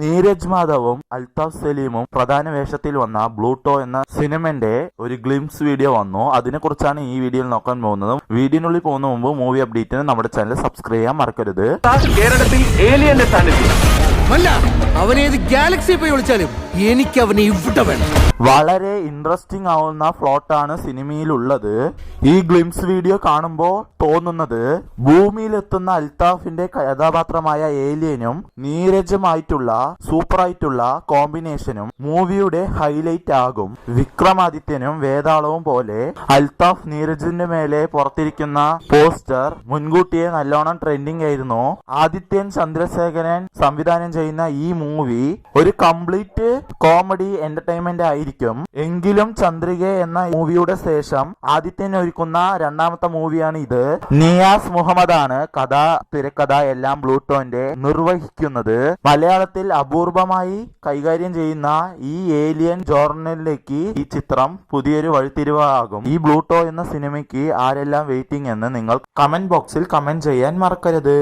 നീരജ് മാധവും അൽതാഫ് സലീമും പ്രധാന വേഷത്തിൽ വന്ന ബ്ലൂട്ടോ എന്ന സിനിമന്റെ ഒരു ഗ്ലിംസ് വീഡിയോ വന്നു. അതിനെ കുറിച്ചാണ് ഈ വീഡിയോയിൽ നോക്കാൻ പോകുന്നത്. വീഡിയോനുള്ളിൽ പോകുന്ന മുമ്പ് മൂവി അപ്ഡേറ്റിന് നമ്മുടെ ചാനൽ സബ്സ്ക്രൈബ് ചെയ്യാൻ മറക്കരുത്. കേരളത്തിൽ ഏലിയന്റെ സാന്നിധ്യം അവനേത് ഗാലക്സി പോയി വിളിച്ചാലും എനിക്ക് അവനെ ഇവിടെ വേണം. വളരെ ഇൻട്രസ്റ്റിംഗ് ആവുന്ന പ്ലോട്ടാണ് സിനിമയിലുള്ളത്. ഈ ഗ്ലിംസ് വീഡിയോ കാണുമ്പോൾ തോന്നുന്നത് ഭൂമിയിലെത്തുന്ന അൽതാഫിന്റെ കഥാപാത്രമായ ഏലിയനും നീരജുമായിട്ടുള്ള സൂപ്പറായിട്ടുള്ള കോമ്പിനേഷനും മൂവിയുടെ ഹൈലൈറ്റ് ആകും. വിക്രമാദിത്യനും വേതാളവും പോലെ അൽതാഫ് നീരജിന്റെ മേലെ പുറത്തിരിക്കുന്ന പോസ്റ്റർ മുൻകൂട്ടിയെ നല്ലോണം ട്രെൻഡിങ് ആയിരുന്നു. ആദിത്യൻ ചന്ദ്രശേഖരൻ സംവിധാനം ചെയ്യുന്ന ഈ മൂവി ഒരു കംപ്ലീറ്റ് കോമഡി എന്റർടൈൻമെന്റ് ആയിരിക്കും. എങ്കിലും ചന്ദ്രിക എന്ന മൂവിയുടെ ശേഷം ആദിത്യൻ ഒരുക്കുന്ന രണ്ടാമത്തെ മൂവിയാണ് ഇത്. നിയാസ് മുഹമ്മദ് ആണ് കഥ തിരക്കഥ എല്ലാം ബ്ലൂട്ടോന്റെ നിർവഹിക്കുന്നത്. മലയാളത്തിൽ അപൂർവമായി കൈകാര്യം ചെയ്യുന്ന ഈ ഏലിയൻ ജോർണലിലേക്ക് ഈ ചിത്രം പുതിയൊരു വഴിത്തിരിവാകും. ഈ ബ്ലൂട്ടോ എന്ന സിനിമയ്ക്ക് ആരെല്ലാം വെയിറ്റിംഗ് എന്ന് നിങ്ങൾ കമന്റ് ബോക്സിൽ കമന്റ് ചെയ്യാൻ മറക്കരുത്.